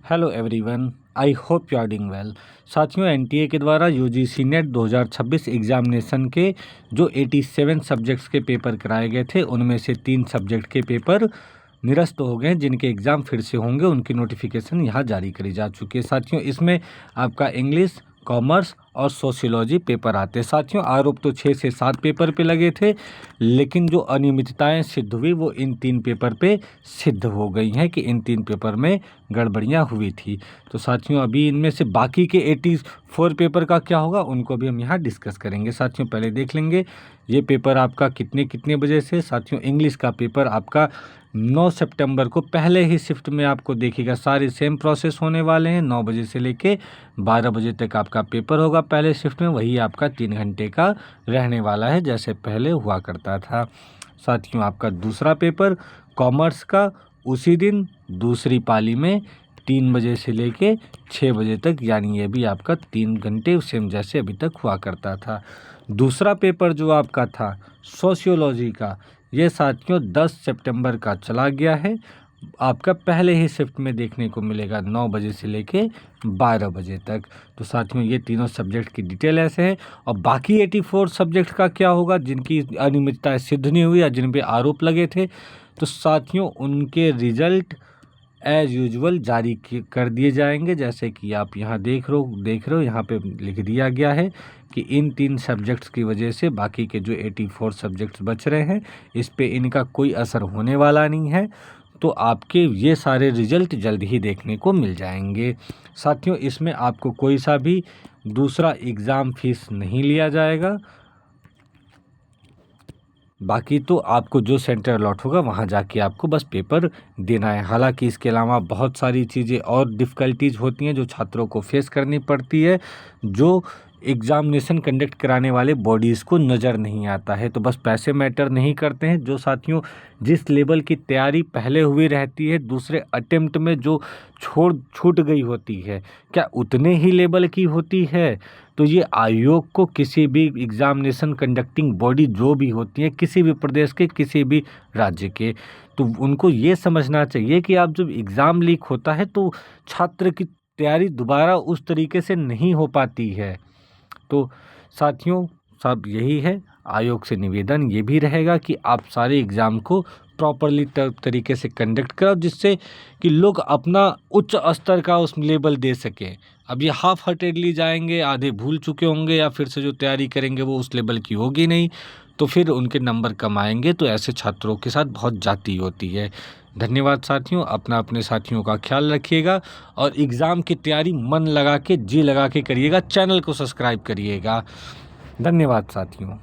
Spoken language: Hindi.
Hello everyone, I hope you are doing well. साथियों, एनटीए के द्वारा यूजीसी नेट 2026 एग्जामिनेशन के जो 87 सब्जेक्ट्स के पेपर कराए गए थे, उनमें से 3 सब्जेक्ट के पेपर निरस्त हो गए। जिनके एग्ज़ाम फिर से होंगे, उनकी नोटिफिकेशन यहाँ जारी करी जा चुकी है। साथियों, इसमें आपका इंग्लिश, कॉमर्स और सोशियोलॉजी पेपर आते हैं। साथियों, आरोप तो 6 से 7 पेपर पे लगे थे, लेकिन जो अनियमितताएं सिद्ध हुई वो इन 3 पेपर पे सिद्ध हो गई हैं कि इन 3 पेपर में गड़बड़ियां हुई थी। तो साथियों, अभी इनमें से बाकी के 84 पेपर का क्या होगा, उनको भी हम यहाँ डिस्कस करेंगे। साथियों, पहले देख लेंगे ये पेपर आपका कितने कितने बजे से। साथियों, इंग्लिश का पेपर आपका 9 सितंबर को पहले ही शिफ्ट में आपको देखिएगा, सारे सेम प्रोसेस होने वाले हैं। 9 बजे से लेके 12 बजे तक आपका पेपर होगा पहले शिफ्ट में। वही आपका 3 घंटे का रहने वाला है, जैसे पहले हुआ करता था। साथियों, आपका दूसरा पेपर कॉमर्स का उसी दिन दूसरी पाली में 3 बजे से लेके 6 बजे तक, यानी ये भी आपका 3 घंटे सेम जैसे अभी तक हुआ करता था। दूसरा पेपर जो आपका था सोशियोलॉजी का, ये साथियों 10 सितंबर का चला गया है। आपका पहले ही शिफ्ट में देखने को मिलेगा 9 बजे से लेके 12 बजे तक। तो साथियों, ये तीनों सब्जेक्ट की डिटेल ऐसे है। और बाकी 84 सब्जेक्ट का क्या होगा, जिनकी अनियमितताएं सिद्ध नहीं हुई या जिन पे आरोप लगे थे, तो साथियों उनके रिजल्ट एज यूजुअल जारी कर दिए जाएंगे। जैसे कि आप यहाँ देख रहे हो यहाँ पे लिख दिया गया है कि इन 3 सब्जेक्ट्स की वजह से बाकी के जो 84 सब्जेक्ट्स बच रहे हैं, इस पे इनका कोई असर होने वाला नहीं है। तो आपके ये सारे रिजल्ट जल्द ही देखने को मिल जाएंगे। साथियों, इसमें आपको कोई सा भी दूसरा एग्ज़ाम फीस नहीं लिया जाएगा। बाकी तो आपको जो सेंटर अलॉट होगा वहाँ जाके आपको बस पेपर देना है। हालांकि इसके अलावा बहुत सारी चीज़ें और डिफ़िकल्टीज होती हैं जो छात्रों को फेस करनी पड़ती है, जो एग्ज़ामिनेशन कंडक्ट कराने वाले बॉडीज़ को नज़र नहीं आता है। तो बस पैसे मैटर नहीं करते हैं। जो साथियों जिस लेवल की तैयारी पहले हुई रहती है, दूसरे अटेम्प्ट में जो छूट गई होती है, क्या उतने ही लेवल की होती है? तो ये आयोग को किसी भी एग्ज़ामिनेशन कंडक्टिंग बॉडी जो भी होती है, किसी भी प्रदेश के, किसी भी राज्य के, तो उनको ये समझना चाहिए कि आप जब एग्ज़ाम लीक होता है तो छात्र की तैयारी दोबारा उस तरीके से नहीं हो पाती है। तो साथियों, सब यही है। आयोग से निवेदन ये भी रहेगा कि आप सारे एग्ज़ाम को प्रॉपरली तरीके से कंडक्ट कराओ, जिससे कि लोग अपना उच्च स्तर का उस लेवल दे सकें। अब ये हाफ हार्टेडली जाएंगे, आधे भूल चुके होंगे या फिर से जो तैयारी करेंगे वो उस लेवल की होगी नहीं, तो फिर उनके नंबर कम आएंगे। तो ऐसे छात्रों के साथ बहुत जाती होती है। धन्यवाद साथियों, अपने साथियों का ख्याल रखिएगा और एग्ज़ाम की तैयारी मन लगा के, जी लगा के करिएगा। चैनल को सब्सक्राइब करिएगा। धन्यवाद साथियों।